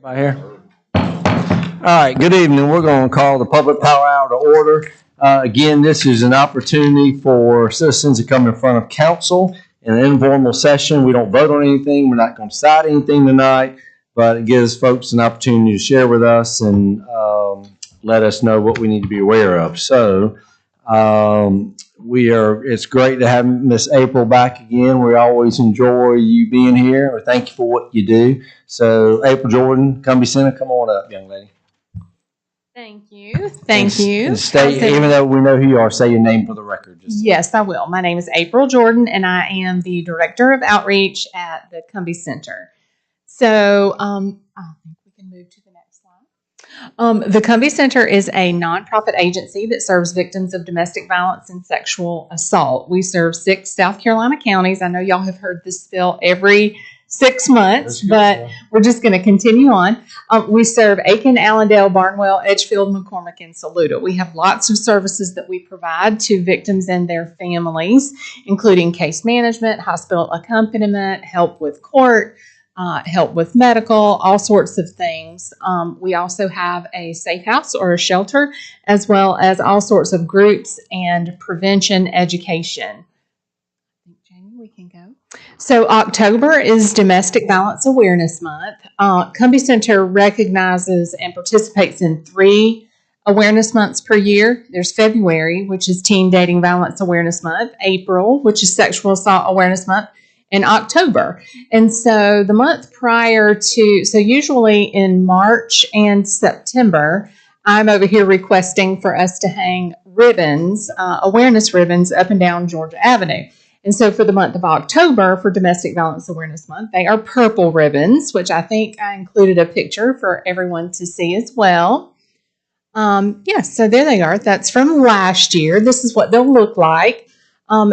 Right here. All right, good evening. We're going to call the Public Power Hour to order. Again, this is an opportunity for citizens to come in front of council in an informal session. We don't vote on anything. We're not going to decide anything tonight, but it gives folks an opportunity to share with us and let us know what we need to be aware of. So it's great to have Miss April back again. We always enjoy you being here. Or thank you for what you do. So April Jordan, Cumbie Center, come on up, young lady. Thank you. Thank you. And stay, even though we know who you are, say your name for the record. Yes, I will. My name is April Jordan, and I am the Director of Outreach at the Cumbie Center. So I think we can move to the next slide. The Cumbie Center is a nonprofit agency that serves victims of domestic violence and sexual assault. We serve 6 South Carolina counties. I know y'all have heard this spiel every 6 months, but we're just going to continue on. We serve Aiken, Allendale, Barnwell, Edgefield, McCormick, and Saluda. We have lots of services that we provide to victims and their families, including case management, hospital accompaniment, help with court, help with medical, all sorts of things. We also have a safe house or a shelter, as well as all sorts of groups and prevention education. Jamie, we can go. So October is Domestic Violence Awareness Month. Cumbie Center recognizes and participates in 3 awareness months per year. There's February, which is Teen Dating Violence Awareness Month, April, which is Sexual Assault Awareness Month, and October. And so the month prior to, so usually in March and September, I'm over here requesting for us to hang ribbons, awareness ribbons up and down Georgia Avenue. And so for the month of October, for Domestic Violence Awareness Month, they are purple ribbons, which I think I included a picture for everyone to see as well. Yes, so there they are. That's from last year. This is what they'll look like.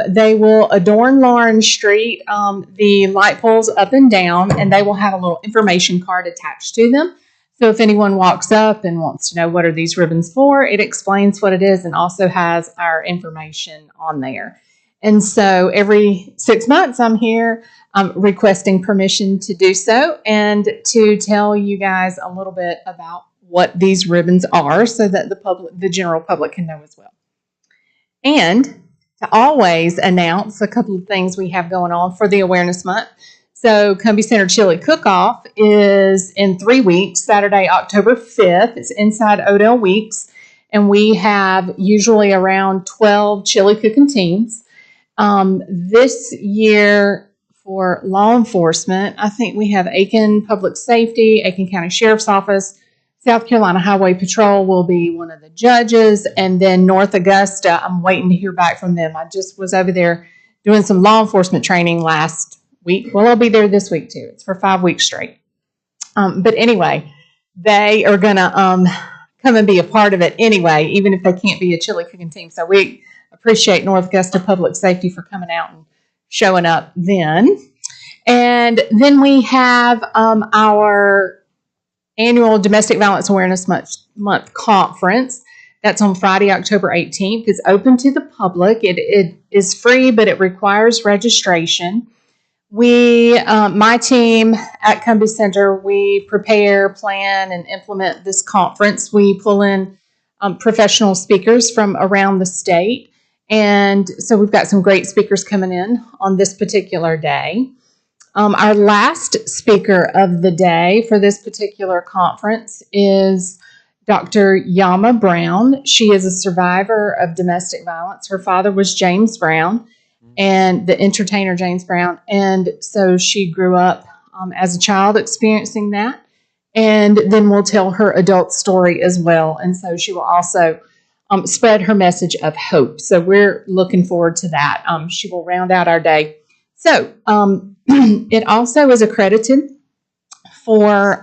They will adorn Lawrence Street, the light poles up and down, and they will have a little information card attached to them. So if anyone walks up and wants to know what are these ribbons for, it explains what it is and also has our information on there. And so every 6 months I'm here requesting permission to do so and to tell you guys a little bit about what these ribbons are so that the general public can know as well. And to always announce a couple of things we have going on for the Awareness Month. So Cumbie Center Chili Cook-Off is in 3 weeks, Saturday, October 5th. It's inside Odell Weeks. And we have usually around 12 chili cooking teams. This year for law enforcement, I think we have Aiken Public Safety, Aiken County Sheriff's Office, South Carolina Highway Patrol will be one of the judges, and then North Augusta, I'm waiting to hear back from them. I just was over there doing some law enforcement training last week. Well, I'll be there this week too. It's for 5 weeks straight. But anyway, they are going to come and be a part of it anyway, even if they can't be a chili cooking team. So we appreciate North Augusta Public Safety for coming out and showing up then. And then we have our annual Domestic Violence Awareness Month conference. That's on Friday, October 18th. It's open to the public. It is free, but it requires registration. We, my team at Cumbie Center, we prepare, plan, and implement this conference. We pull in professional speakers from around the state. And so we've got some great speakers coming in on this particular day. Our last speaker of the day for this particular conference is Dr. Yama Brown. She is a survivor of domestic violence. Her father was James Brown, and the entertainer James Brown. And so she grew up as a child experiencing that. And then we'll tell her adult story as well. And so she will also spread her message of hope. So we're looking forward to that. She will round out our day. So it also is accredited for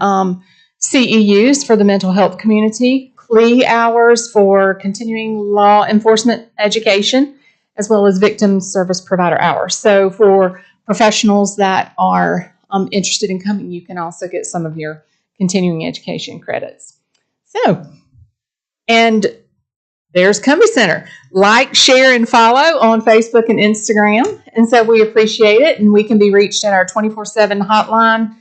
CEUs for the mental health community, CLE hours for continuing law enforcement education, as well as victim service provider hours. So for professionals that are interested in coming, you can also get some of your continuing education credits. So, and there's Cumbie Center. Like, share, and follow on Facebook and Instagram. And so we appreciate it. And we can be reached at our 24/7 hotline,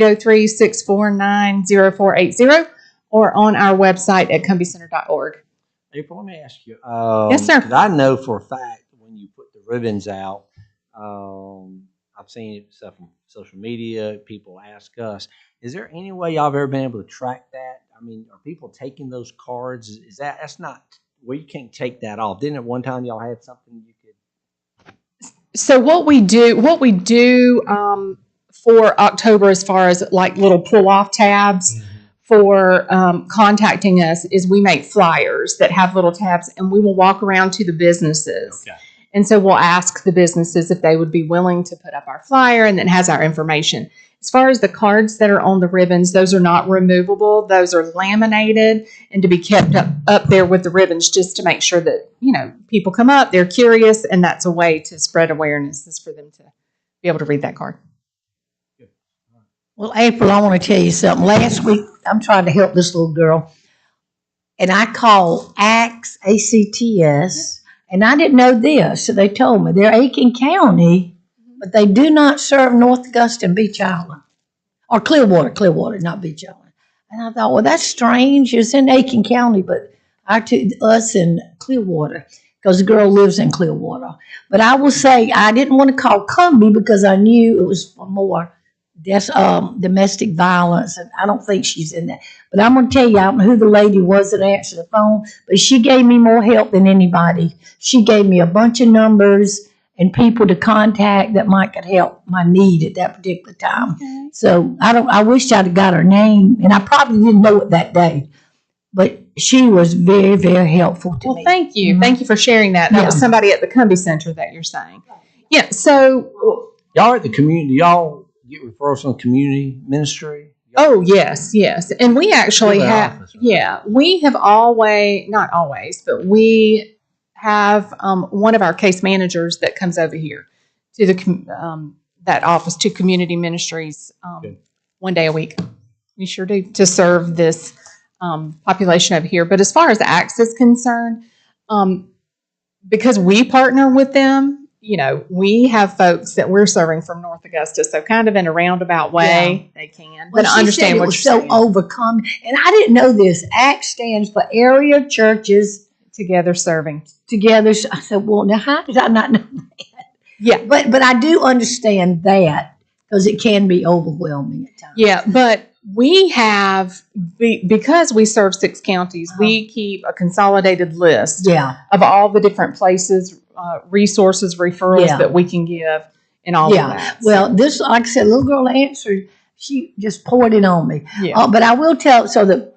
803-649-0480, or on our website at cumbicenter.org. April, let me ask you. Yes, sir. 'Cause I know for a fact when you put the ribbons out, I've seen stuff on social media. People ask us, is there any way y'all have ever been able to track that? I mean, are people taking those cards? Is that's not, well, you can't take that off. Didn't at one time y'all had something you could? So what we do for October, as far as like little pull-off tabs for contacting us, is we make flyers that have little tabs, and we will walk around to the businesses. Okay. And so we'll ask the businesses if they would be willing to put up our flyer, and then has our information. As far as the cards that are on the ribbons, those are not removable. Those are laminated and to be kept up there with the ribbons, just to make sure that, people come up, they're curious, and that's a way to spread awareness, is for them to be able to read that card. Well, April, I want to tell you something. Last week, I'm trying to help this little girl, and I called ACTS, ACTS, and I didn't know this, so they told me they're Aiken County, but they do not serve North Augusta and Beach Island, or Clearwater, not Beach Island. And I thought, well, that's strange. It's in Aiken County, but us in Clearwater, because the girl lives in Clearwater. But I will say I didn't want to call Cumbie because I knew it was for more domestic violence, and I don't think she's in that. But I'm going to tell you, I don't know who the lady was that answered the phone, but she gave me more help than anybody. She gave me a bunch of numbers and people to contact that might could help my need at that particular time. Okay. So I wish I'd have got her name, and I probably didn't know it that day, but she was very, very helpful to me. Well, thank you. Mm-hmm. Thank you for sharing that. That was somebody at the Cumbie Center that you're saying. Yeah, so y'all at the community, y'all get referrals from community ministry? Oh, yes. And we actually have, office, right? We have always, not always, but we have one of our case managers that comes over here to the that office, to community ministries, one day a week. We sure do, to serve this population over here. But as far as ACTS is concerned, because we partner with them, we have folks that we're serving from North Augusta, so kind of in a roundabout way, they can. But I understand what you're saying. So overcome, and I didn't know this. ACT stands for Area Churches Together Serving. Together. I said, well, now how did I not know that? Yeah, but I do understand that, because it can be overwhelming at times. Yeah, but we have, because we serve 6 counties, we keep a consolidated list of all the different places, resources, referrals that we can give, and all of that. Well, this, like I said, little girl answered, she just poured it on me. But I will tell, so the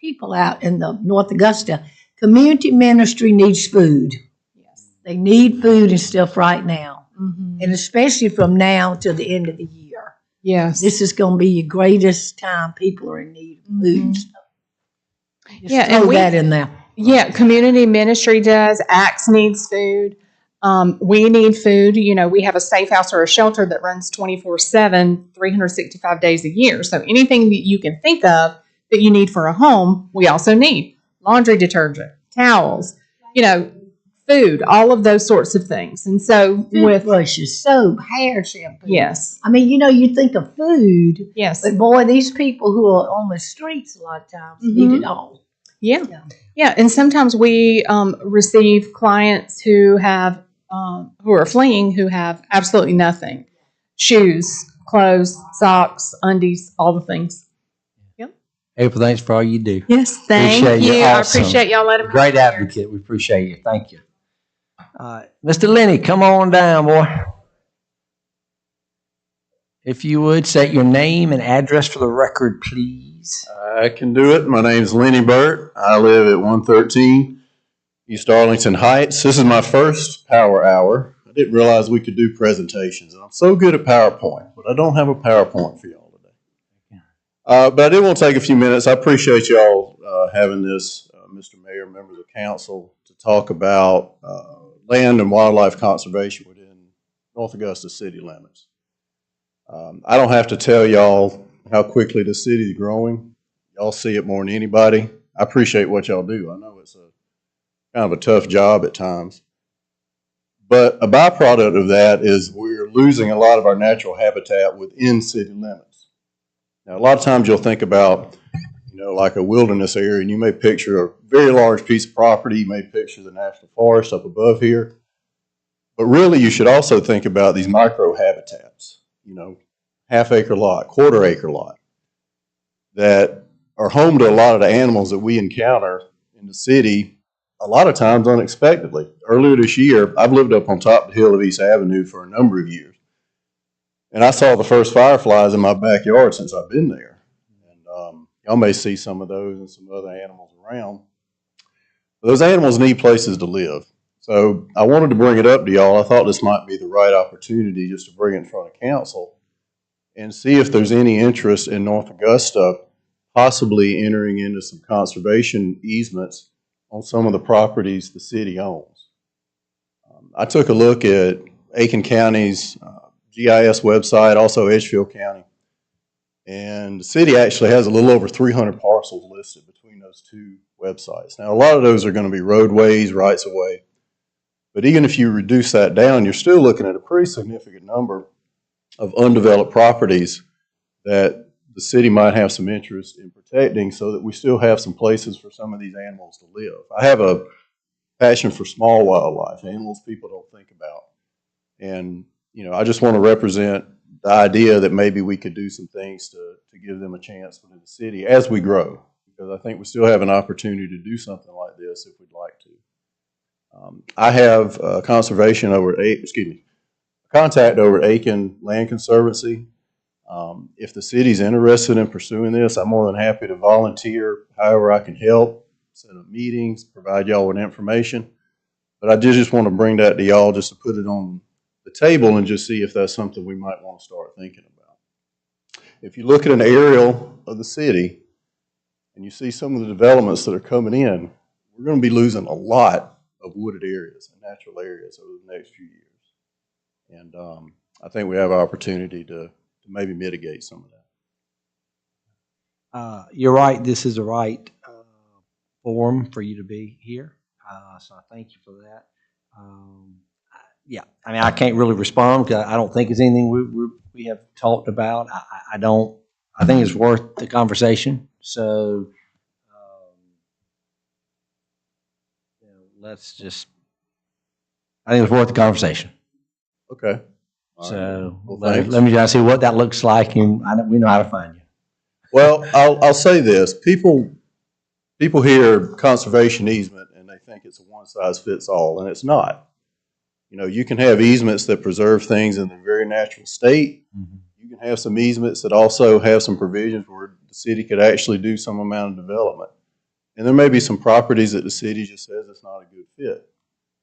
people out in the North Augusta, community ministry needs food. Yes. They need food and stuff right now. Mm-hmm. And especially from now till the end of the year. Yes. This is going to be your greatest time. People are in need of food. Mm-hmm. Just throw that in there. Yeah, community ministry does. ACTS needs food. We need food. We have a safe house or a shelter that runs 24/7, 365 days a year. So anything that you can think of that you need for a home, we also need. Laundry detergent, towels, food, all of those sorts of things. And so with brushes, soap, hair shampoo. Yes. I mean, you think of food. Yes. But boy, these people who are on the streets a lot of times need it all. Yeah. And sometimes we receive clients who have who are fleeing, who have absolutely nothing. Shoes, clothes, socks, undies, all the things. Yep. April, thanks for all you do. Yes, thank you. Awesome. I appreciate y'all letting me. Great advocate. We appreciate you. Thank you. Mr. Lenny, come on down, boy. If you would, state your name and address for the record, please. I can do it. My name's Lenny Burt. I live at 113 East Arlington Heights. This is my first power hour. I didn't realize we could do presentations. I'm so good at PowerPoint, but I don't have a PowerPoint for y'all today. But I did want to take a few minutes. I appreciate y'all having this, Mr. Mayor, members of council, to talk about land and wildlife conservation within North Augusta city limits. I don't have to tell y'all how quickly the city is growing. Y'all see it more than anybody. I appreciate what y'all do. I know it's kind of a tough job at times. But a byproduct of that is we're losing a lot of our natural habitat within city limits. Now, a lot of times you'll think about, like a wilderness area, and you may picture a very large piece of property. You may picture the national forest up above here. But really, you should also think about these micro habitats, half-acre lot, quarter-acre lot, that are home to a lot of the animals that we encounter in the city, a lot of times unexpectedly. Earlier this year, I've lived up on top of the hill of East Avenue for a number of years. And I saw the first fireflies in my backyard since I've been there. And y'all may see some of those and some other animals around. But those animals need places to live. So I wanted to bring it up to y'all. I thought this might be the right opportunity just to bring it in front of council and see if there's any interest in North Augusta possibly entering into some conservation easements on some of the properties the city owns. I took a look at Aiken County's GIS website, also Edgefield County, and the city actually has a little over 300 parcels listed between those two websites. Now, a lot of those are going to be roadways, rights of way, but even if you reduce that down, you're still looking at a pretty significant number of undeveloped properties that the city might have some interest in protecting so that we still have some places for some of these animals to live. I have a passion for small wildlife, animals people don't think about. And, I just want to represent the idea that maybe we could do some things to give them a chance within the city as we grow, because I think we still have an opportunity to do something like this if we'd like to. I have conservation over contact over Aiken Land Conservancy. If the city's interested in pursuing this, I'm more than happy to volunteer however I can help, set up meetings, provide y'all with information. But I just want to bring that to y'all just to put it on the table and just see if that's something we might want to start thinking about. If you look at an aerial of the city and you see some of the developments that are coming in, we're going to be losing a lot of wooded areas and natural areas over the next few years. And I think we have an opportunity to maybe mitigate some of that. You're right. This is the right forum for you to be here. So I thank you for that. Yeah, I mean, I can't really respond because I don't think it's anything we have talked about. I don't. I think it's worth the conversation. So let's just. I think it's worth the conversation. Okay. So Well, let me just see what that looks like, and we know how to find you. Well, I'll say this: people hear conservation easement and they think it's a one-size-fits-all, and it's not. You can have easements that preserve things in their very natural state. Mm-hmm. You can have some easements that also have some provisions where the city could actually do some amount of development. And there may be some properties that the city just says it's not a good fit,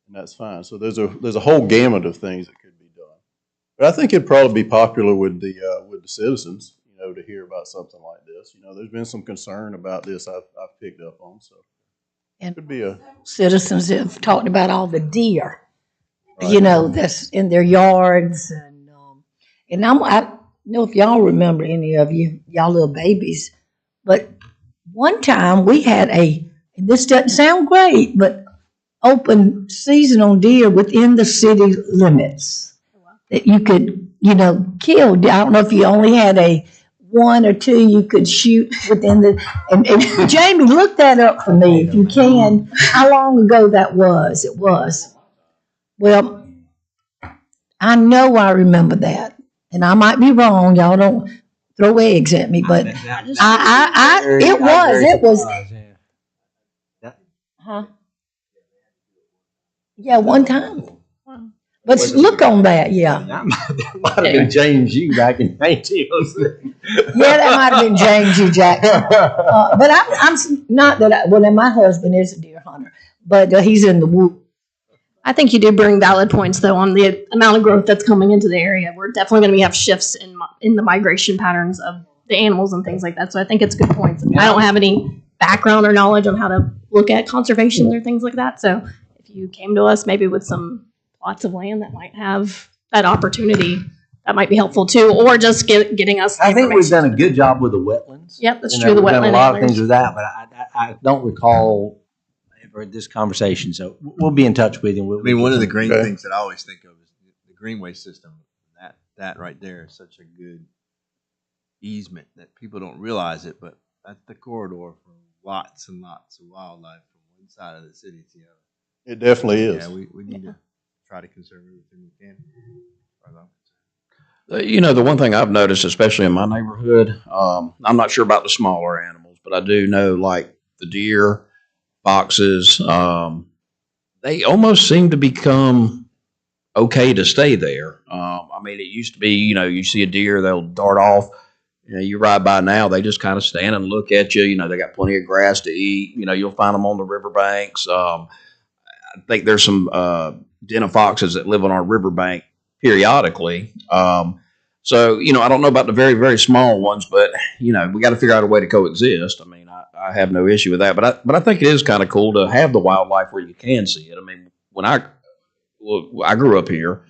and that's fine. So there's a whole gamut of things that could be done. But I think it'd probably be popular with the citizens, to hear about something like this. There's been some concern about this I've picked up on, so And it could be a citizens have talked about all the deer, right. That's in their yards. And I don't know if y'all remember any of y'all little babies, but one time we had and this doesn't sound great, but open season on deer within the city limits that you could, kill. I don't know if you only had one or two you could shoot within and Jamie, look that up for me if you can, how long ago that was. It was. Well, I know I remember that, and I might be wrong. Y'all don't throw eggs at me, but it was. Huh? Yeah, one time. But look on that, yeah. That might have been James U back in 1906. Yeah, that might have been James U. Jackson. But I'm not that. Well, my husband is a deer hunter, but he's in the woods. I think you do bring valid points, though, on the amount of growth that's coming into the area. We're definitely going to have shifts in the migration patterns of the animals and things like that. So I think it's good points. I don't have any background or knowledge on how to look at conservation or things like that. So if you came to us maybe with some plots of land that might have that opportunity, that might be helpful too, or just getting us. I think we've done a good job with the wetlands. Yep, that's true. The we've done wetland a lot of antlers. things with that, but I don't recall ever this conversation. So we'll be in touch with you. One of the great Okay. things that I always think of is the greenway system. That right there is such a good easement that people don't realize it, but that's the corridor for lots and lots of wildlife from one side of the city to the other. It definitely is. Yeah, we need to try to conserve everything we can. As far as I'm concerned. You know, the one thing I've noticed, especially in my neighborhood, I'm not sure about the smaller animals, but I do know like the deer, foxes, they almost seem to become okay to stay there. I mean, it used to be, you know, you see a deer, they'll dart off. You know, you ride by now, they just kind of stand and look at you. You know, they got plenty of grass to eat. You know, you'll find them on the riverbanks. I think there's some den of foxes that live on our riverbank periodically. So, you know, I don't know about the very, very small ones, but, you know, we got to figure out a way to coexist. I mean, I have no issue with that, but I think it is kind of cool to have the wildlife where you can see it. I mean, I grew up here,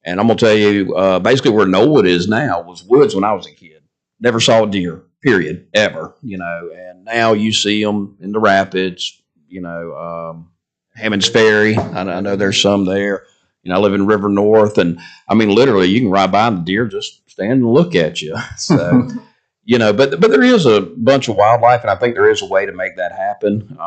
and I'm gonna tell you, basically where Knollwood is now was woods when I was a kid. Never saw a deer, period, ever. You know, and now you see them in the rapids. You know, Hammond's Ferry. I know there's some there. You know, I live in River North, and I mean, literally, you can ride by and the deer just stand and look at you. So, you know, but there is a bunch of wildlife, and I think there is a way to make that happen.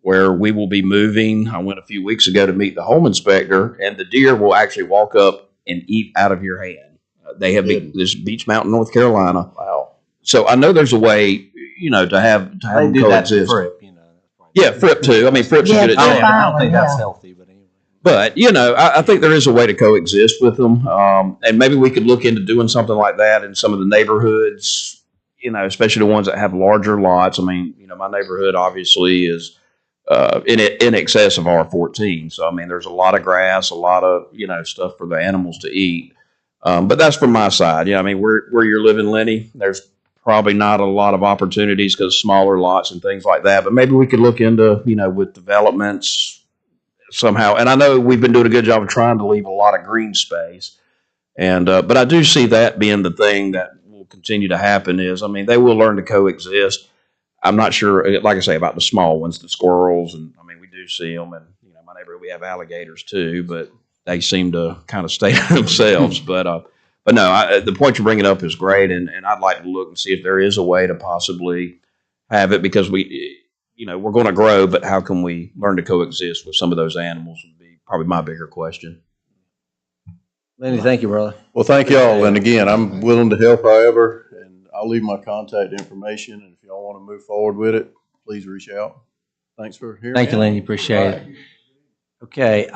Where we will be moving. I went a few weeks ago to meet the home inspector, and the deer will actually walk up and eat out of your hand. They have this Beach Mountain, North Carolina. Wow. So I know there's a way, you know, to have They them do that to coexist. Fripp, you know. Yeah, Fripp too. I mean, Fripp's Yeah, good at I that. don't, I don't think Yeah. that's healthy, but anyway. But you know, I think there is a way to coexist with them, and maybe we could look into doing something like that in some of the neighborhoods. You know, especially the ones that have larger lots. I mean, you know, my neighborhood obviously is in excess of R14. So I mean, there's a lot of grass, a lot of stuff for the animals to eat. But that's from my side. Yeah, I mean, where you're living, Lenny, there's probably not a lot of opportunities because smaller lots and things like that. But maybe we could look into with developments somehow. And I know we've been doing a good job of trying to leave a lot of green space. And but I do see that being the thing that will continue to happen. Is I mean, they will learn to coexist. I'm not sure, like I say, about the small ones, the squirrels, and I mean, we do see them, and my neighborhood we have alligators too, but they seem to kind of stay to themselves. But no, the point you're bringing up is great, and I'd like to look and see if there is a way to possibly have it because we're going to grow, but how can we learn to coexist with some of those animals would be probably my bigger question. Lenny, thank you, brother. Well, thank y'all. And again, I'm willing to help however, and I'll leave my contact information. And if y'all want to move forward with it, please reach out. Thanks for hearing me. Thank you, Lenny. Appreciate it. Okay,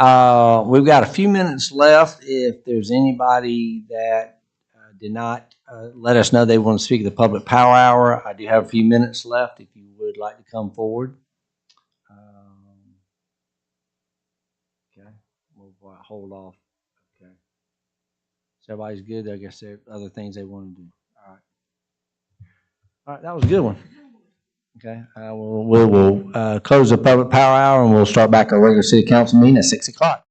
we've got a few minutes left. If there's anybody that did not let us know they want to speak at the public power hour, I do have a few minutes left if you would like to come forward. Okay, we'll hold off. Okay. So everybody's good. I guess there are other things they want to do. All right. All right, that was a good one. Okay, we'll close the public power hour and we'll start back our regular city council meeting at 6 o'clock.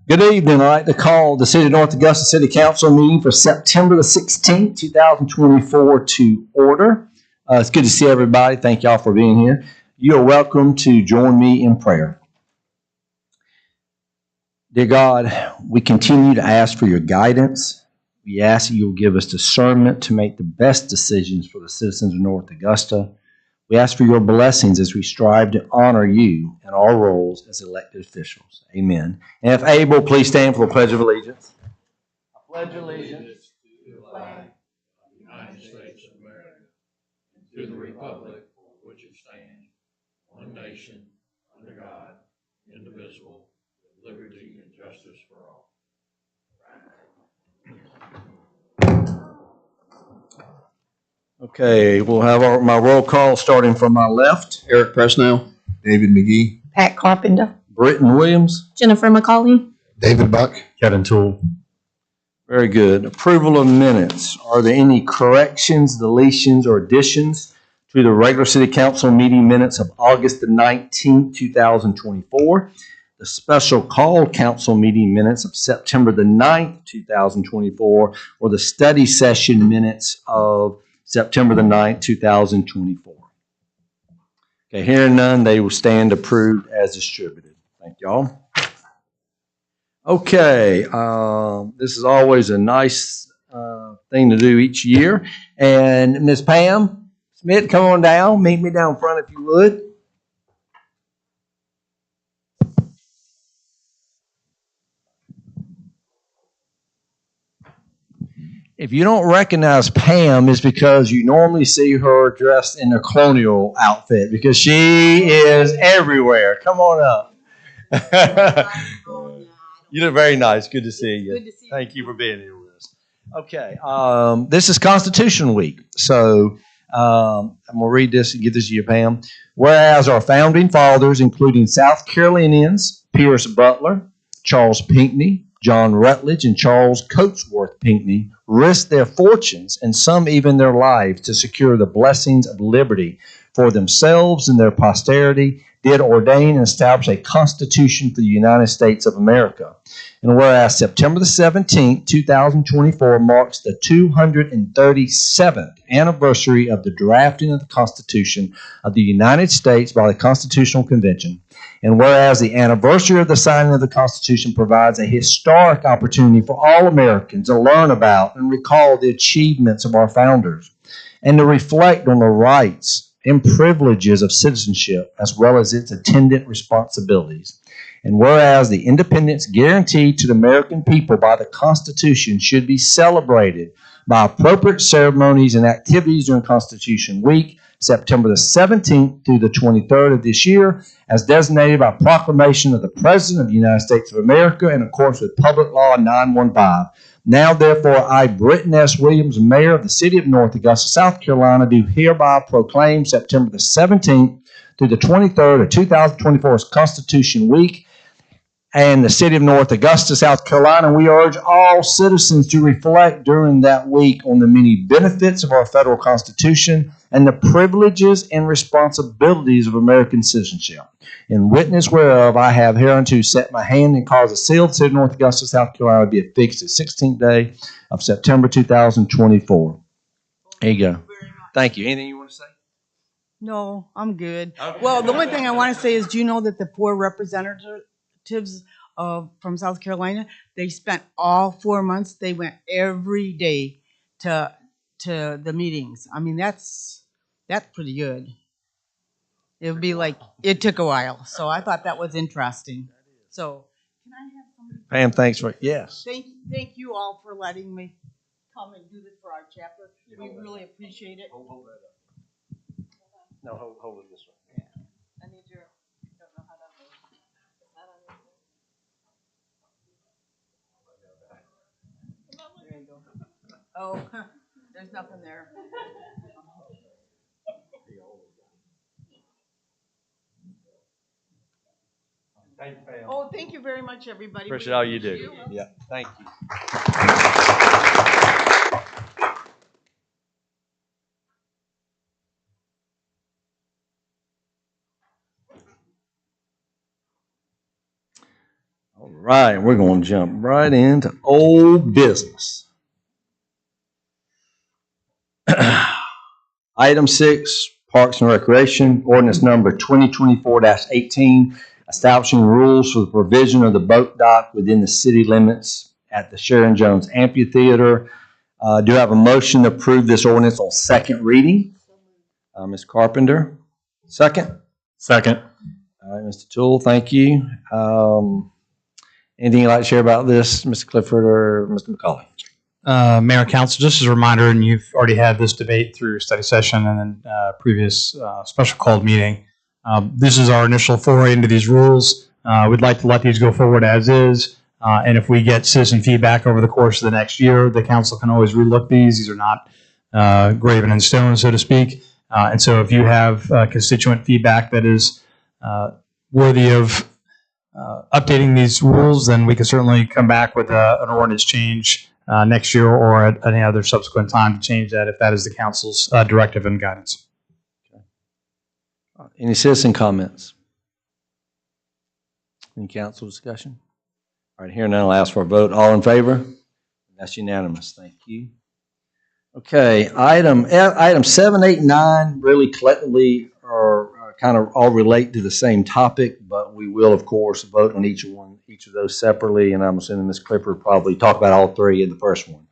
Good evening. I'd like to call the City of North Augusta City Council meeting for September the 16th, 2024 to order. It's good to see everybody. Thank y'all for being here. You are welcome to join me in prayer. Dear God, we continue to ask for your guidance. We ask that you'll give us discernment to make the best decisions for the citizens of North Augusta. We ask for your blessings as we strive to honor you in our roles as elected officials. Amen. And if able, please stand for the Pledge of Allegiance. I pledge allegiance to the flag of the United States of America and to the republic for which it stands, one nation, under God, indivisible, with liberty and justice for all. Okay, we'll have my roll call starting from my left. Eric Presnell. David McGee. Pat Carpenter. Britton Williams. Jennifer McCauley. David Buck. Kevin Toole. Very good. Approval of minutes. Are there any corrections, deletions, or additions to the regular city council meeting minutes of August the 19th, 2024? The special call council meeting minutes of September the 9th, 2024, or the study session minutes of September the 9th, 2024. Okay, hearing none, they will stand approved as distributed. Thank y'all. Okay, this is always a nice thing to do each year. And Ms. Pam Smith, come on down. Meet me down front if you would. If you don't recognize Pam, it's because you normally see her dressed in a colonial outfit because she is everywhere. Come on up. You look very nice. Good to see you. Good to see you. Thank you for being here with us. Okay, this is Constitution Week, so I'm going to read this and give this to you, Pam. Whereas our founding fathers, including South Carolinians Pierce Butler, Charles Pinckney, John Rutledge, and Charles Coatsworth Pinckney, risked their fortunes and some even their lives to secure the blessings of liberty for themselves and their posterity, did ordain and establish a Constitution for the United States of America. And whereas September the 17th, 2024 marks the 237th anniversary of the drafting of the Constitution of the United States by the Constitutional Convention, and whereas the anniversary of the signing of the Constitution provides a historic opportunity for all Americans to learn about and recall the achievements of our founders, and to reflect on the rights and privileges of citizenship, as well as its attendant responsibilities. And whereas the independence guaranteed to the American people by the Constitution should be celebrated by appropriate ceremonies and activities during Constitution Week, September the 17th through the 23rd of this year, as designated by proclamation of the President of the United States of America in accordance with Public Law 915. Now, therefore, I, Britton S. Williams, Mayor of the City of North Augusta, South Carolina, do hereby proclaim September the 17th through the 23rd of 2024 as Constitution Week and the City of North Augusta, South Carolina. We urge all citizens to reflect during that week on the many benefits of our federal Constitution and the privileges and responsibilities of American citizenship. In witness whereof, I have hereunto set my hand and caused the seal of the City of North Augusta, South Carolina, to be affixed the 16th day of September 2024. There you go. Thank you. Anything you want to say? No, I'm good. Okay. Well, the only thing I want to say is, do you know that the 4 representatives from South Carolina, they spent all 4 months, they went every day to the meetings. I mean, that's pretty good. It would be like, it took a while. So I thought that was interesting. So can I have somebody? Pam, thanks for, yes. Thank you all for letting me come and do this for our chapter. We really appreciate it. Hold that up. No, hold it this way. I need your, don't know how to hold. Is that on your? There you go. Oh, there's nothing there. Thank you, Pam. Oh, thank you very much, everybody. Appreciate all you do. Yeah, thank you. All All right, we're going to jump right into old business. Item 6, Parks and Recreation, ordinance number 2024-18, establishing rules for the provision of the boat dock within the city limits at the Sharon Jones Amphitheater. Do I have a motion to approve this ordinance on second reading? Ms. Carpenter, second. Second. All right, Mr. Toole, thank you. Anything you'd like to share about this, Mr. Clifford or Mr. McCauley? Mayor and Council, just as a reminder, and you've already had this debate through study session and then previous special called meeting, this is our initial foray into these rules. We'd like to let these go forward as is, and if we get citizen feedback over the course of the next year, the council can always relook these. These are not graven in stone, so to speak. And so if you have constituent feedback that is worthy of updating these rules, then we can certainly come back with an ordinance change next year or at any other subsequent time to change that if that is the council's directive and guidance. Any citizen comments? Any council discussion? All right, here now I'll ask for a vote. All in favor? That's unanimous. Thank you. Okay, item 7, 8, 9 really collectively are kind of all relate to the same topic, but we will, of course, vote on each of those separately, and I'm assuming Ms. Clifford probably talk about all three in the first one.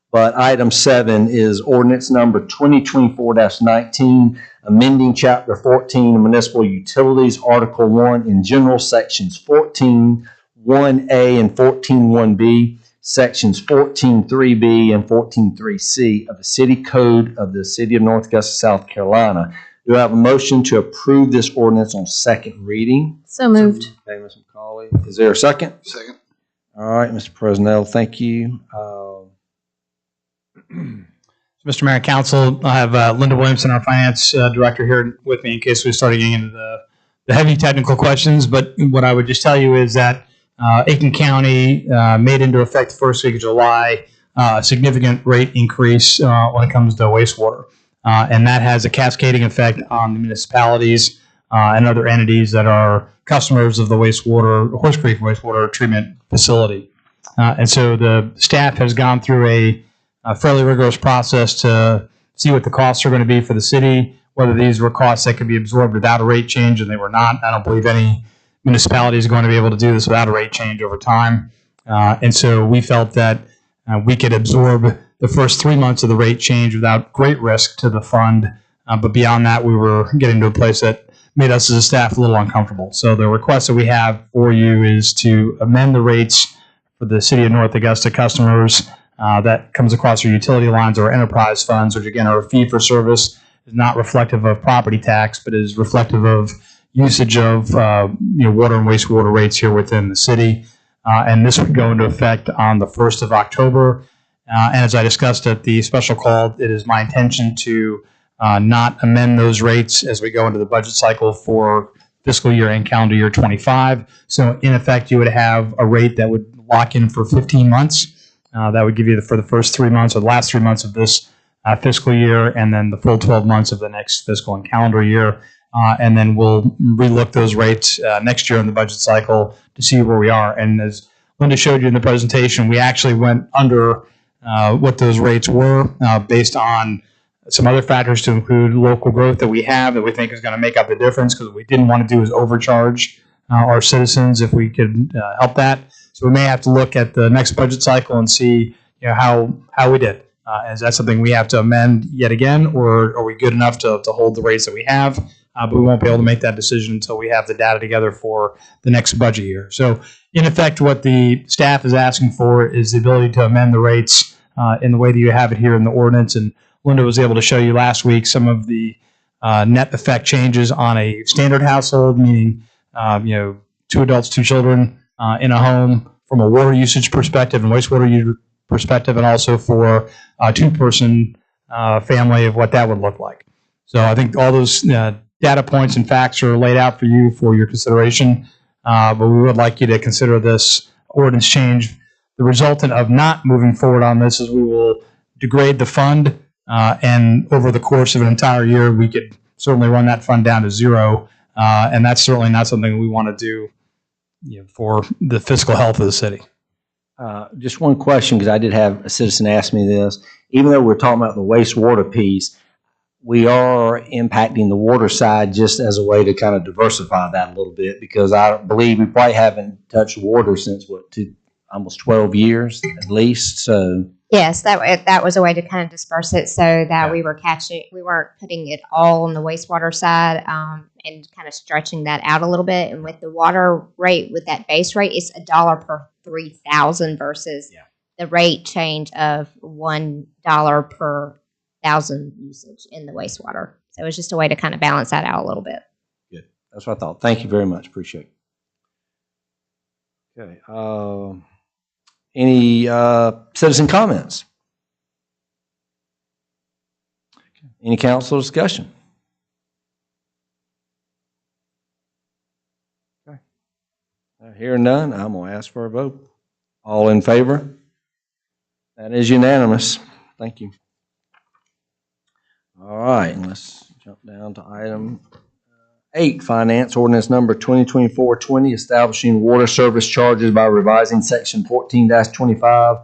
But item 7 is ordinance number 2024-19, amending Chapter 14 of Municipal Utilities, Article 1 in general, Sections 14.1A and 14.1B, Sections 14.3B and 14.3C of the City Code of the City of North Augusta, South Carolina. Do I have a motion to approve this ordinance on second reading? So moved. Okay, Ms. McCauley. Is there a second? Second. All right, Mr. Presnell, thank you. Mr. Mayor and Council, I have Linda Williamson, our Finance Director, here with me in case we start getting into the heavy technical questions. But what I would just tell you is that Aiken County made into effect the first week of July a significant rate increase when it comes to wastewater. And that has a cascading effect on the municipalities and other entities that are customers of the Horse Creek wastewater treatment facility. And so the staff has gone through a fairly rigorous process to see what the costs are going to be for the city, whether these were costs that could be absorbed without a rate change, and they were not. I don't believe any municipality is going to be able to do this without a rate change over time. And so we felt that we could absorb the first 3 months of the rate change without great risk to the fund. But beyond that, we were getting to a place that made us as a staff a little uncomfortable. So the request that we have for you is to amend the rates for the City of North Augusta customers that comes across your utility lines or enterprise funds, which again are a fee for service, is not reflective of property tax, but is reflective of usage of water and wastewater rates here within the city. And this would go into effect on the 1st of October. And as I discussed at the special call, it is my intention to not amend those rates as we go into the budget cycle for fiscal year and calendar year 25. So in effect, you would have a rate that would lock in for 15 months. That would give you for the first 3 months or the last 3 months of this fiscal year, and then the full 12 months of the next fiscal and calendar year. And then we'll relook those rates next year in the budget cycle to see where we are. And as Linda showed you in the presentation, we actually went under what those rates were based on some other factors to include local growth that we have that we think is going to make up the difference, because what we didn't want to do is overcharge our citizens if we could help that. So we may have to look at the next budget cycle and see how we did. Is that something we have to amend yet again, or are we good enough to hold the rates that we have? But we won't be able to make that decision until we have the data together for the next budget year. So in effect, what the staff is asking for is the ability to amend the rates in the way that you have it here in the ordinance. And Linda was able to show you last week some of the net effect changes on a standard household, meaning 2 adults, 2 children in a home, from a water usage perspective and wastewater perspective, and also for a 2-person family of what that would look like. So I think all those data points and facts are laid out for you for your consideration, but we would like you to consider this ordinance change. The resultant of not moving forward on this is we will degrade the fund, and over the course of an entire year, we could certainly run that fund down to 0, and that's certainly not something we want to do for the fiscal health of the city. Just one question, because I did have a citizen ask me this. Even though we're talking about the wastewater piece, we are impacting the water side just as a way to kind of diversify that a little bit, because I believe we probably haven't touched water since, almost 12 years at least, so. Yes, that was a way to kind of disperse it so that we weren't putting it all on the wastewater side, and kind of stretching that out a little bit. And with the water rate, with that base rate, it's $1 per 3,000 versus the rate change of $1 per 1,000 usage in the wastewater. So it was just a way to kind of balance that out a little bit. Good. That's what I thought. Thank you very much. Appreciate it. Okay. Any citizen comments? Any council discussion? Okay. Hearing none, I'm going to ask for a vote. All in favor? That is unanimous. Thank you. All right, let's jump down to item 8, Finance Ordinance Number 2024-20, establishing water service charges by revising Section 14-25,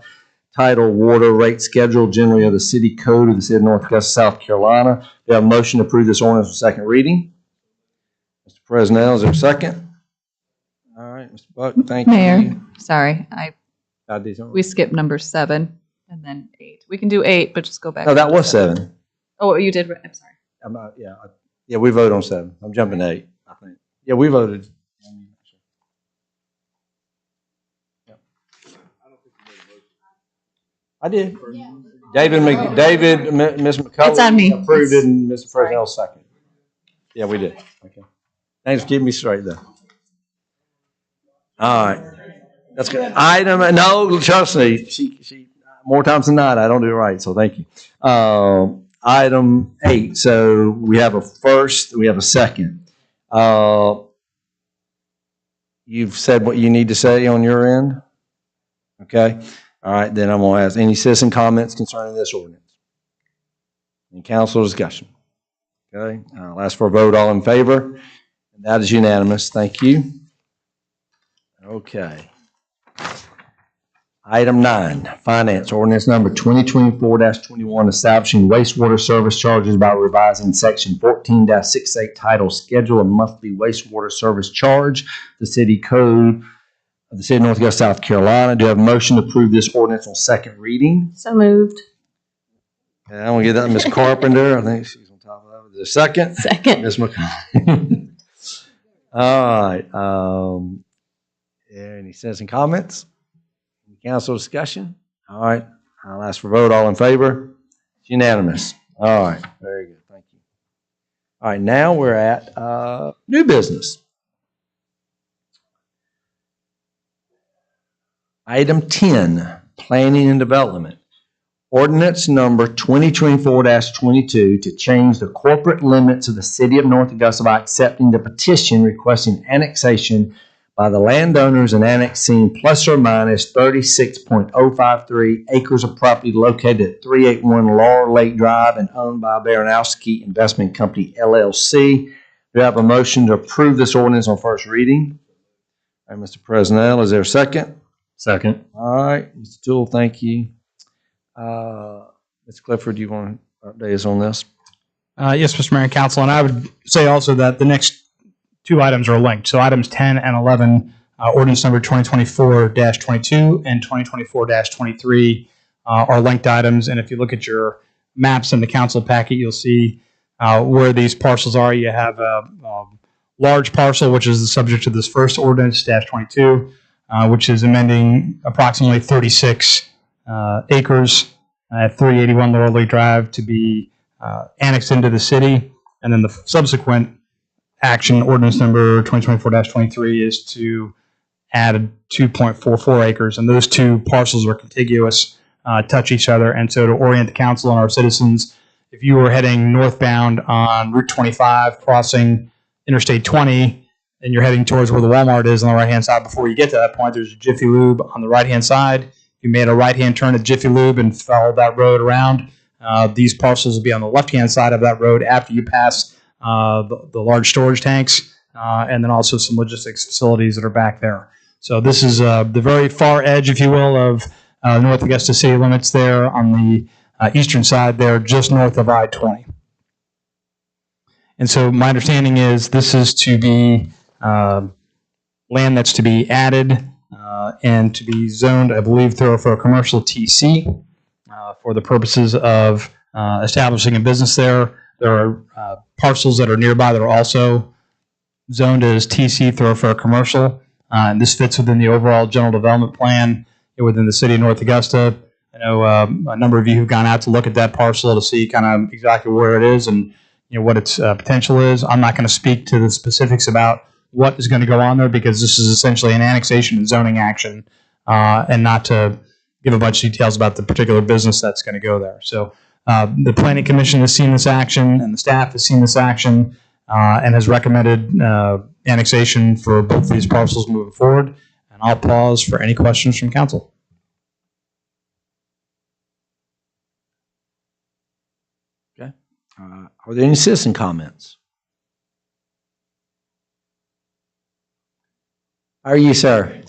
title Water Rate Schedule, generally of the City Code of the City of North Augusta, South Carolina. We have a motion to approve this ordinance for second reading. Mr. Presnell, is there a second? All right, Mr. Buck, thank you. Mayor, sorry, We skipped number 7 and then 8. We can do 8, but just go back. No, that was 7. Oh, you did. I'm sorry. Yeah, we voted on 7. I'm jumping to 8, I think. Yeah, we voted. Yep. I did. Ms. McCullough. It's on me. Approved it, and Mr. President second. Yeah, we did. Okay. Thanks for keeping me straight, though. All right. That's good. No, trust me, she more times than not, I don't do it right, so thank you. Item 8, so we have a first, we have a second. You've said what you need to say on your end? Okay. All right, then I'm going to ask any citizen comments concerning this ordinance. Any council discussion? Okay, I'll ask for a vote. All in favor? That is unanimous. Thank you. Okay. Item 9, Finance Ordinance Number 2024-21, establishing wastewater service charges by revising Section 14-68, titled Schedule of Monthly Wastewater Service Charge, the City Code of the City of North Augusta, South Carolina. Do you have a motion to approve this ordinance on second reading? So moved. Okay, I'm going to give that to Ms. Carpenter. I think she's on top of that. Is there a second? Second. Ms. McCall. All right. Any citizen comments? Council discussion? All right. I'll ask for a vote. All in favor? It's unanimous. All right. Very good. Thank you. All right. Now we're at new business. Item 10, Planning and Development. Ordinance number 2024-22 to change the corporate limits of the City of North Augusta by accepting the petition requesting annexation by the landowners and annexing plus or minus 36.053 acres of property located at 381 Laurel Lake Drive and owned by Baranowski Investment Company, LLC. Do I have a motion to approve this ordinance on first reading? All right, Mr. Presnell, is there a second? Second. All right, Mr. Toole, thank you. Ms. Clifford, do you want to update us on this? Yes, Mr. Mayor and Council, and I would say also that the next 2 items are linked. So items 10 and 11, ordinance number 2024-22 and 2024-23 are linked items. And if you look at your maps in the council packet, you'll see where these parcels are. You have a large parcel, which is the subject of this first ordinance, -22, which is amending approximately 36 acres at 381 Laurel Lake Drive to be annexed into the city. And then the subsequent action, ordinance number 2024-23, is to add 2.44 acres, and those 2 parcels are contiguous, touch each other. And so to orient the council and our citizens, if you were heading northbound on Route 25, crossing Interstate 20, and you're heading towards where the Walmart is on the right-hand side, before you get to that point, there's a Jiffy Lube on the right-hand side. You made a right-hand turn at Jiffy Lube and followed that road around. These parcels will be on the left-hand side of that road after you pass the large storage tanks. and then also some logistics facilities that are back there. So this is the very far edge, if you will, of North Augusta city limits there on the eastern side there, just north of I-20. And so my understanding is this is to be land that's to be added and to be zoned, I believe, for a commercial TC for the purposes of establishing a business there. There are parcels that are nearby that are also zoned as TC thoroughfare commercial. And this fits within the overall general development plan within the city of North Augusta. I know a number of you have gone out to look at that parcel to see kind of exactly where it is and what its potential is. I'm not going to speak to the specifics about what is going to go on there because this is essentially an annexation and zoning action and not to give a bunch of details about the particular business that's going to go there. So the Planning Commission has seen this action and the staff has seen this action and has recommended annexation for both these parcels moving forward. And I'll pause for any questions from council. Are there any citizen comments? How are you, sir?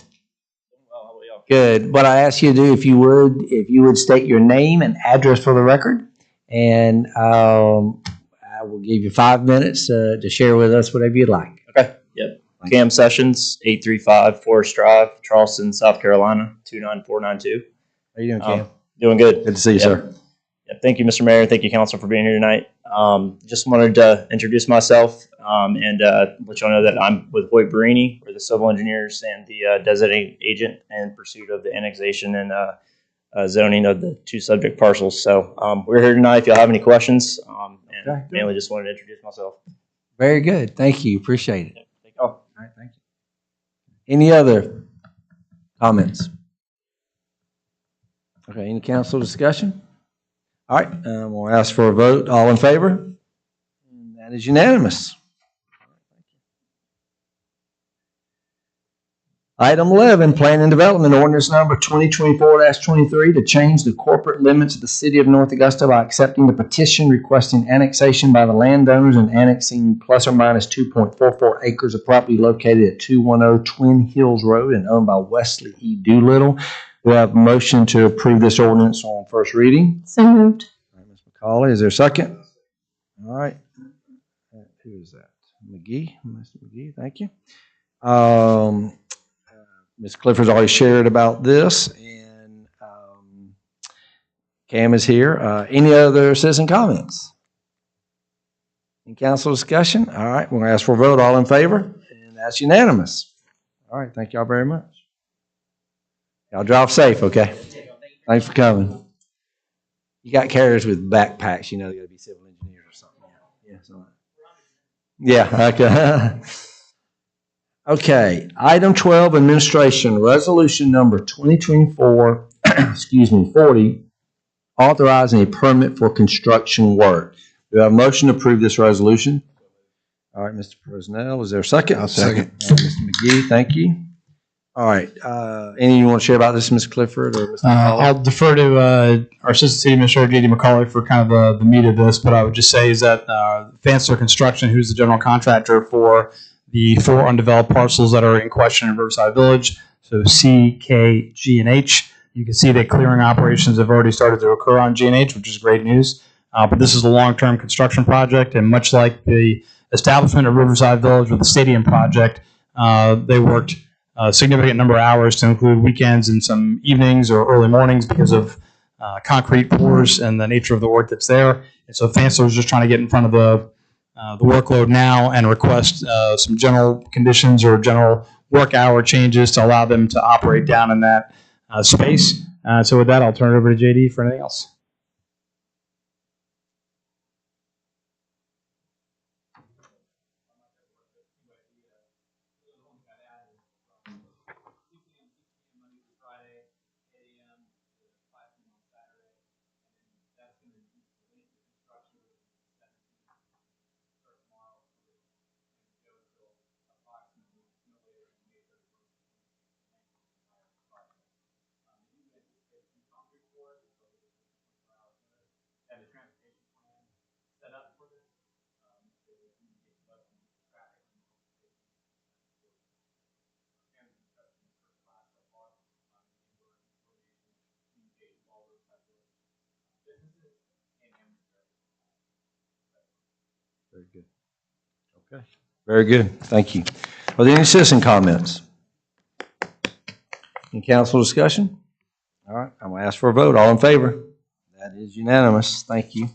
Good. What I ask you to do, if you would state your name and address for the record, and I will give you 5 minutes to share with us whatever you'd like. Okay. Yep. Cam Sessions, 835 Forest Drive, Charleston, South Carolina, 29492. How you doing, Cam? Doing good. Good to see you, sir. Yeah, thank you, Mr. Mayor. Thank you, Council, for being here tonight. Just wanted to introduce myself and let y'all know that I'm with Hoyt Barini. We're the civil engineers and the designated agent in pursuit of the annexation and zoning of the two subject parcels. So we're here tonight if y'all have any questions. And mainly just wanted to introduce myself. Very good. Thank you. Appreciate it. Yeah, thank y'all. All right, thank you. Any other comments? Okay, any council discussion? All right, we'll ask for a vote. All in favor? And that is unanimous. Item 11, Plan and Development Ordinance Number 2024-23 to change the corporate limits of the City of North Augusta by accepting the petition requesting annexation by the landowners and annexing plus or minus 2.44 acres of property located at 210 Twin Hills Road and owned by Wesley E. Doolittle. We have a motion to approve this ordinance on first reading. So moved. All right, Ms. McCauley, is there a second? All right. Who is that? McGee? Mr. McGee, thank you. Ms. Clifford's already shared about this, and Cam is here. Any other citizen comments? Any council discussion? All right, we're going to ask for a vote. All in favor? And that's unanimous. All right, thank y'all very much. Y'all drive safe, okay? Thanks for coming. You got carriers with backpacks, you know they got to be civil engineers or something. Yeah, something. Yeah, okay. Okay, item 12, administration, resolution number 2024, 40, authorizing a permit for construction work. Do I have a motion to approve this resolution? All right, Mr. Presnell, is there a second? I'll second. Mr. McGee, thank you. All right, anything you want to share about this, Ms. Clifford or Mr. McCauley? I'll defer to our Assistant City Administrator, J.D. McCauley, for kind of the meat of this, but I would just say is that Fansler Construction, who's the general contractor for the 4 undeveloped parcels that are in question in Riverside Village, so C, K, G, and H. You can see that clearing operations have already started to occur on G and H, which is great news. But this is a long-term construction project, and much like the establishment of Riverside Village with the stadium project, they worked a significant number of hours to include weekends and some evenings or early mornings because of concrete pours and the nature of the work that's there. And so Fansler is just trying to get in front of the workload now and request some general conditions or general work hour changes to allow them to operate down in that space. So with that, I'll turn it over to JD for anything else. Very good. Okay. Very good. Thank you. Are there any citizen comments? Any council discussion? All right, I'm going to ask for a vote. All in favor? That is unanimous. Thank you.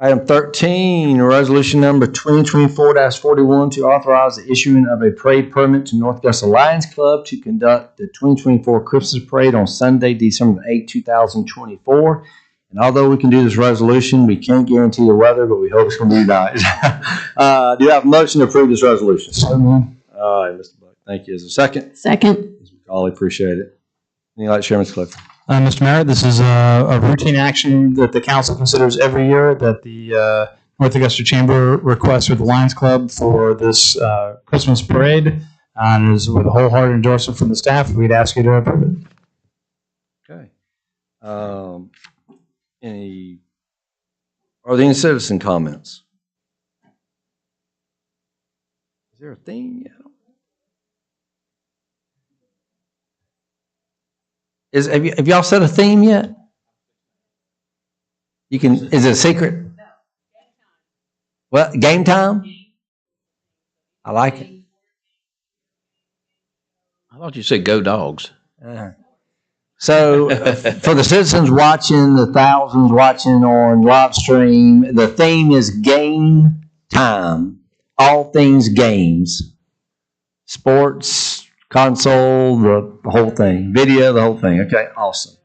Item 13, resolution number 2024-41 to authorize the issuing of a parade permit to North Augusta Lions Club to conduct the 2024 Christmas Parade on Sunday, December 8, 2024. And although we can do this resolution, we can't guarantee the weather, but we hope it's going to be nice. Do you have a motion to approve this resolution? So moved. All right, Mr. Buck, thank you. Is there a second? Second. Mr. McCauley, appreciate it. Any like Chairman Cliff? Mr. Mayor, this is a routine action that the council considers every year that the North Augusta Chamber requests with the Lions Club for this Christmas parade. And is with a wholehearted endorsement from the staff, we'd ask you to approve it. Okay. Are there any citizen comments? Is there a theme yet? Have y'all set a theme yet? Is it a secret? Well, game time? I like it. I thought you said go dogs. So for the citizens watching, the thousands watching on live stream, the theme is game time. All things games. Sports, console, the whole thing. Video, the whole thing. Okay, awesome.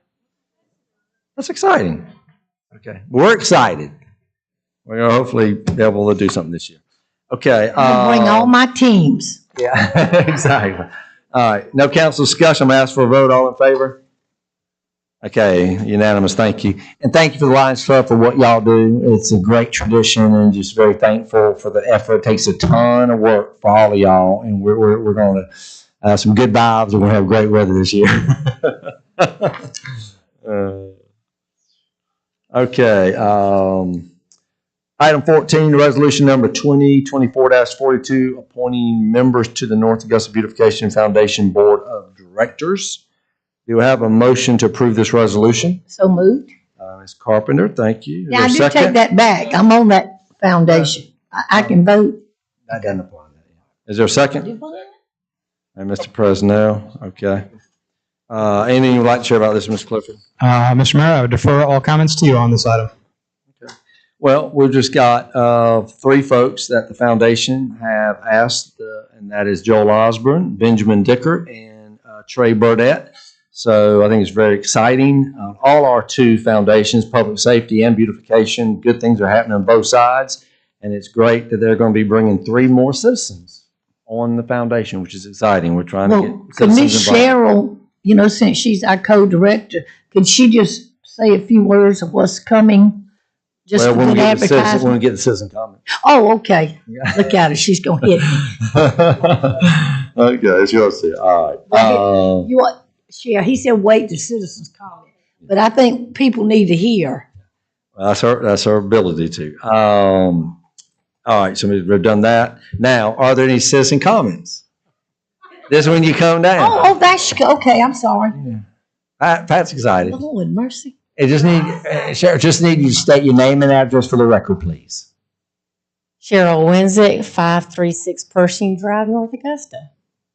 That's exciting. Okay, we're excited. We're going to hopefully be able to do something this year. Okay. I'll bring all my teams. Yeah, exactly. All right, no council discussion. I'm going to ask for a vote. All in favor? Okay, unanimous. Thank you. And thank you for the Lions Club for what y'all do. It's a great tradition and just very thankful for the effort. It takes a ton of work for all of y'all, and we're going to have some good vibes. We're going to have great weather this year. Okay. Item 14, resolution number 2024-42, appointing members to the North Augusta Beautification Foundation Board of Directors. Do we have a motion to approve this resolution? So moved. Ms. Carpenter, thank you. Is Yeah, there I a do second? take that back. I'm on that foundation. I can vote. That doesn't apply. Is there a second? And Mr. Presnell, okay. Anything you'd like to share about this, Ms. Clifford? Mr. Mayor, I would defer all comments to you on this item. Well, we've just got three folks that the foundation have asked, and that is Joel Osborne, Benjamin Dickert, and Trey Burdette. So I think it's very exciting. All our two foundations, public safety and beautification, good things are happening on both sides, and it's great that they're going to be bringing three more citizens on the foundation, which is exciting. We're trying to get Could citizens Ms. involved. Cheryl, since she's our co-director, could she just say a few words of what's coming? Just Well, for when we good get the citizen, advertising? when we get the citizen comment. Oh, okay. Look at her. She's going to hit me. Okay, it's yours too. All right. You want, Cheryl, he said wait to citizens' comment, but I think people need to hear. That's our ability to. All right, so we've done that. Now, are there any citizen comments? This is when you come down. Oh, that's, okay, I'm sorry. Pat's excited. Lord mercy. It Sheriff, just need you to state your name and address for the record, please. Cheryl Winsick, 536 Pershing Drive, North Augusta.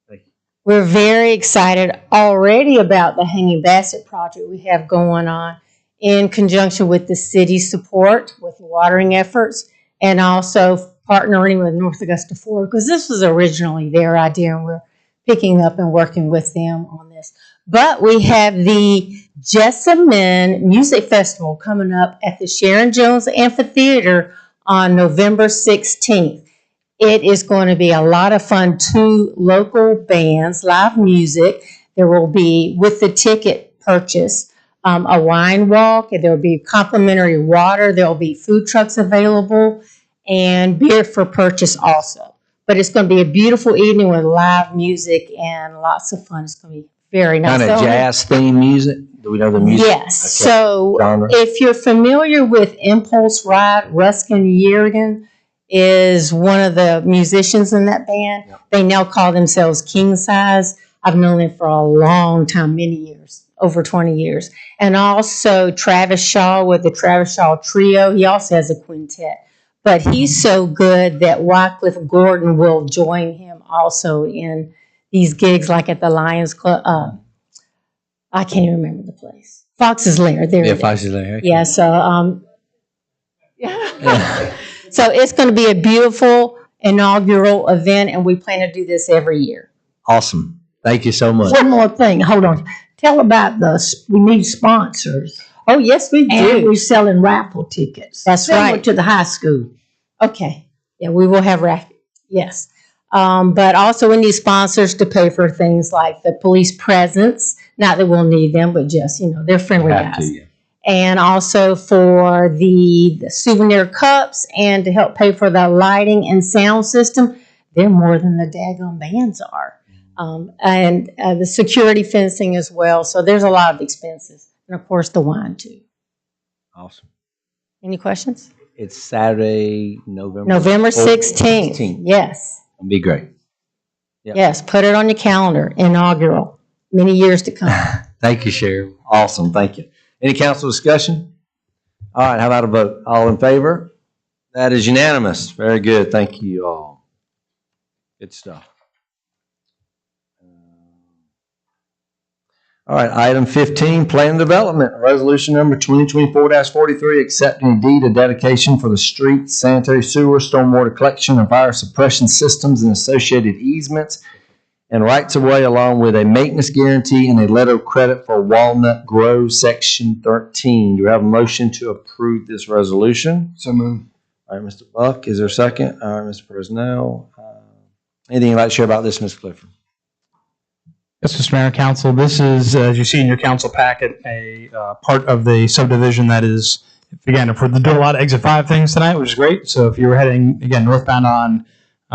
Thank you. We're very excited already about the Hanging Basket project we have going on in conjunction with the city's support with watering efforts and also partnering with North Augusta Ford, because this was originally their idea and we're picking up and working with them on this. But we have the Jessamine Music Festival coming up at the Sharon Jones Amphitheater on November 16th. It is going to be a lot of fun. 2 local bands, live music. There will be, with the ticket purchase, a wine walk. There will be complimentary water. There will be food trucks available and beer for purchase also. But it's going to be a beautiful evening with live music and lots of fun. It's going to be very nice. Kind of jazz theme music? Do we know the music? Yes. Okay. So Genre? if you're familiar with Impulse Ride, Ruskin Yergin is one of the musicians in that band. Yep. They now call themselves King Size. I've known them for a long time, many years, over 20 years. And also Travis Shaw with the Travis Shaw Trio. He also has a quintet. But he's so good that Wycliffe Gordon will join him also in these gigs, like at the Lions Club. I can't even remember the place. Fox's Lair. There Yeah, it is. Fox's Lair. Okay. Yeah, so so it's going to be a beautiful inaugural event, and we plan to do this every year. Awesome. Thank you so much. One more thing, hold on. Tell about we need sponsors. Oh, yes, we And do. we're selling raffle tickets. That's Similar right. to the high school. Okay. Yeah, we will have yes. But also we need sponsors to pay for things like the police presence. Not that we'll need them, but just, they're friendly Have guys. to, yeah. And also for the souvenir cups and to help pay for the lighting and sound system. They're more than the daggone bands are. And the security fencing as well. So there's a lot of expenses. And of course the wine too. Awesome. Any questions? It's Saturday, November 16th. Yes. It'll be great. Yep. Yes. Put it on your calendar. Inaugural. Many years to come. Thank you, Sheriff. Awesome. Thank you. Any council discussion? All right. How about a vote? All in favor? That is unanimous. Very good. Thank you all. Good stuff. All right, item 15, plan development, resolution number 2024-43, accepting a deed of dedication for the street, sanitary sewer, stormwater collection, and fire suppression systems and associated easements and rights of way, along with a maintenance guarantee and a letter of credit for Walnut Grove, Section 13. Do we have a motion to approve this resolution? So moved. All right, Mr. Buck, is there a second? All right, Mr. Presnell. Anything you'd like to share about this, Ms. Clifford? Yes, Mr. Mayor, Council, this is, as you see in your council packet, a part of the subdivision that is, again, if we're doing a lot of exit 5 things tonight, which is great. So if you were heading, again, northbound on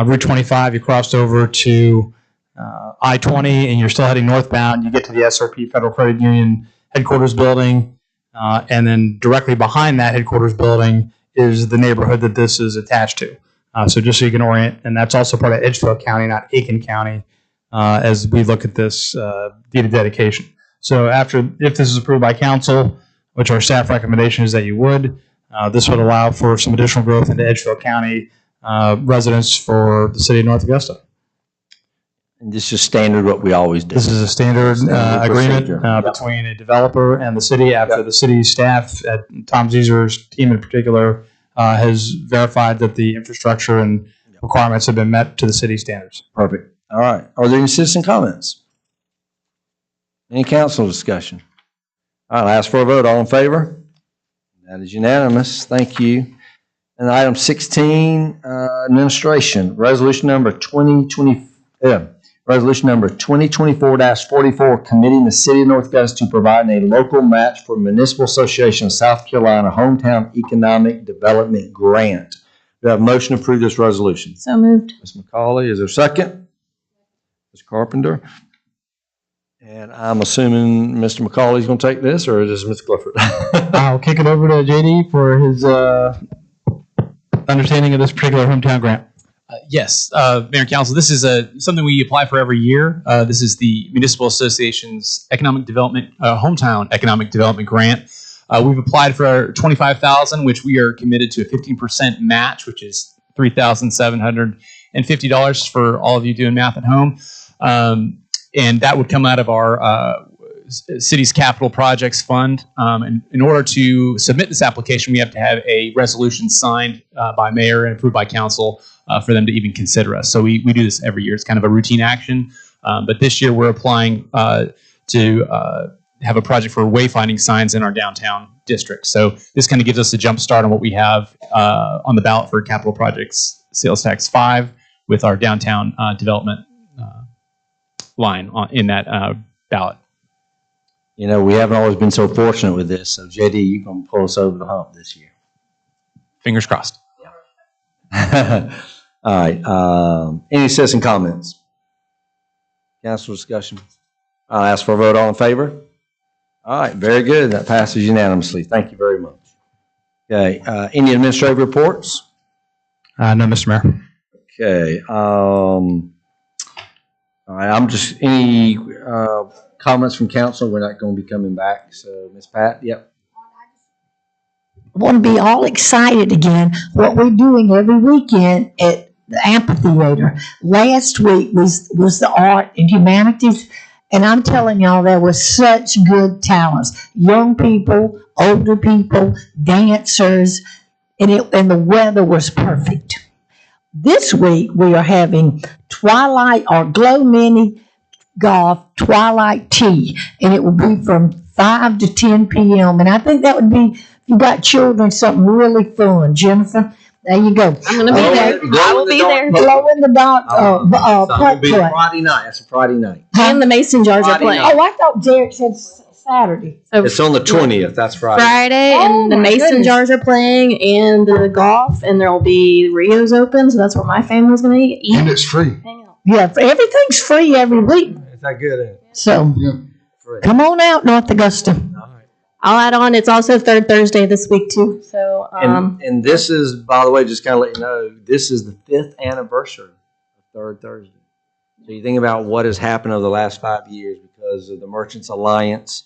Route 25, you crossed over to I-20 and you're still heading northbound, you get to the SRP Federal Credit Union headquarters building, and then directly behind that headquarters building is the neighborhood that this is attached to. So just so you can orient, and that's also part of Edgefield County, not Aiken County, as we look at this deed of dedication. So if this is approved by council, which our staff recommendation is that you would, this would allow for some additional growth into Edgefield County residents for the city of North Augusta. And this is standard what we always do. This is a standard agreement between a developer and the city after the city staff, Tom Zeser's team in particular, has verified that the infrastructure and requirements have been met to the city standards. Perfect. All right. Are there any citizen comments? Any council discussion? All right, I'll ask for a vote. All in favor? That is unanimous. Thank you. And item 16, administration, resolution number 2024-44, committing the city of North Augusta to provide a local match for Municipal Association of South Carolina Hometown Economic Development Grant. Do we have a motion to approve this resolution? So moved. Ms. McCauley, is there a second? Ms. Carpenter? And I'm assuming Mr. McCauley's going to take this, or is this Ms. Clifford? I'll kick it over to JD for his understanding of this particular hometown grant. Yes, Mayor and Council, this is something we apply for every year. This is the Municipal Association's Economic Development, Hometown Economic Development Grant. We've applied for $25,000, which we are committed to a 15% match, which is $3,750 for all of you doing math at home. And that would come out of our city's capital projects fund. And in order to submit this application, we have to have a resolution signed by mayor and approved by council for them to even consider us. So we do this every year. It's kind of a routine action. But this year we're applying to have a project for wayfinding signs in our downtown district. So this kind of gives us a jump start on what we have on the ballot for capital projects, sales tax 5, with our downtown development line in that ballot. You know, we haven't always been so fortunate with this, so JD, you're going to pull us over the hump this year. Fingers crossed. All right. Any citizen comments? Council discussion? I'll ask for a vote. All in favor? All right. Very good. That passes unanimously. Thank you very much. Okay. Any administrative reports? No, Mr. Mayor. Okay. All right. I'm just, any comments from council, we're not going to be coming back. So, Ms. Pat, yep. I want to be all excited again. What we're doing every weekend at the amphitheater. Last week was the art and humanities, and I'm telling y'all, there was such good talents. Young people, older people, dancers, and the weather was perfect. This week we are having Twilight or Glow Mini Golf Twilight Tea, and it will be from 5 to 10 p.m. And I think that would be, if you got children, something really fun. Jennifer, there you go. I'm going to be there. I will be there. Glow in the dark, It'll be putt-putt. Friday night. That's a Friday night. And the Mason jars are Friday playing. night. Oh, I thought Derek said Saturday. It's on the 20th. That's Friday. Friday, Oh, and the my Mason goodness. jars are playing, and the golf, and there will be Rio's open, so that's where my family's going to eat. And it's free. Yeah, everything's free every week. Is that good? So Free. come on out, North Augusta. I'll add on, it's also third Thursday this week too. So And this is, by the way, just kind of let you know, this is the 5th anniversary of Third Thursday. So you think about what has happened over the last 5 years because of the Merchants Alliance.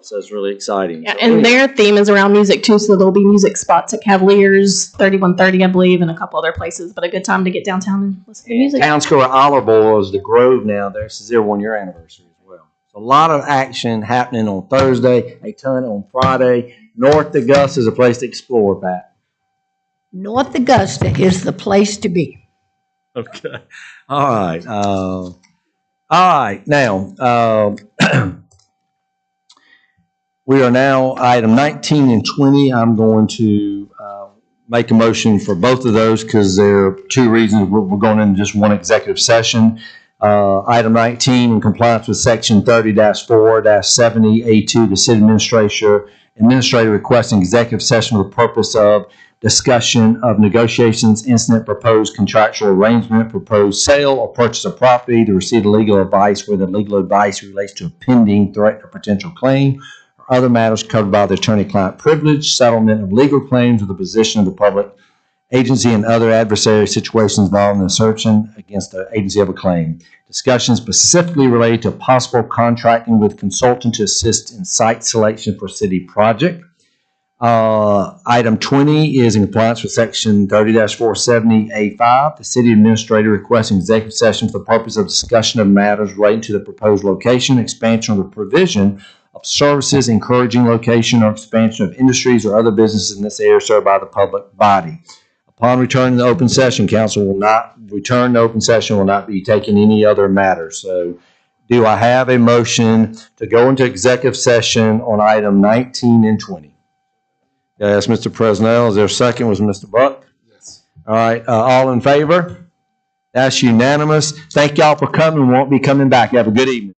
So it's really exciting. yeah, and their theme is around music too, so there'll be music spots at Cavaliers, 3130, I believe, and a couple other places. But a good time to get downtown and listen to music. Town Square Olive Oil is the Grove now. This is their 1-year anniversary as well. So a lot of action happening on Thursday, a ton on Friday. North Augusta is a place to explore, Pat. North Augusta is the place to be. Okay. All right. All right. Now, we are now item 19 and 20. I'm going to make a motion for both of those because there are 2 reasons. We're going into just one executive session. Item 19, in compliance with section 30-4-70A2, the city administrator requesting executive session for the purpose of discussion of negotiations, incident, proposed contractual arrangement, proposed sale or purchase of property, to receive legal advice where the legal advice relates to a pending threat or potential claim, or other matters covered by the attorney-client privilege, settlement of legal claims, or the position of the public agency and other adversary situations involving the assertion against the agency of a claim. Discussion specifically related to possible contracting with consultant to assist in site selection for city project. Item 20 is in compliance with section 30-470A5. The city administrator requesting executive session for the purpose of discussion of matters relating to the proposed location, expansion, or the provision of services, encouraging location or expansion of industries or other businesses in this area served by the public body. Upon return to the open session, council will not return to open session, will not be taking any other matters. So do I have a motion to go into executive session on item 19 and 20? Yes, Mr. Presnell. Is there a second? Was Mr. Buck? Yes. All right. All in favor? That's unanimous. Thank y'all for coming. We won't be coming back. Have a good evening.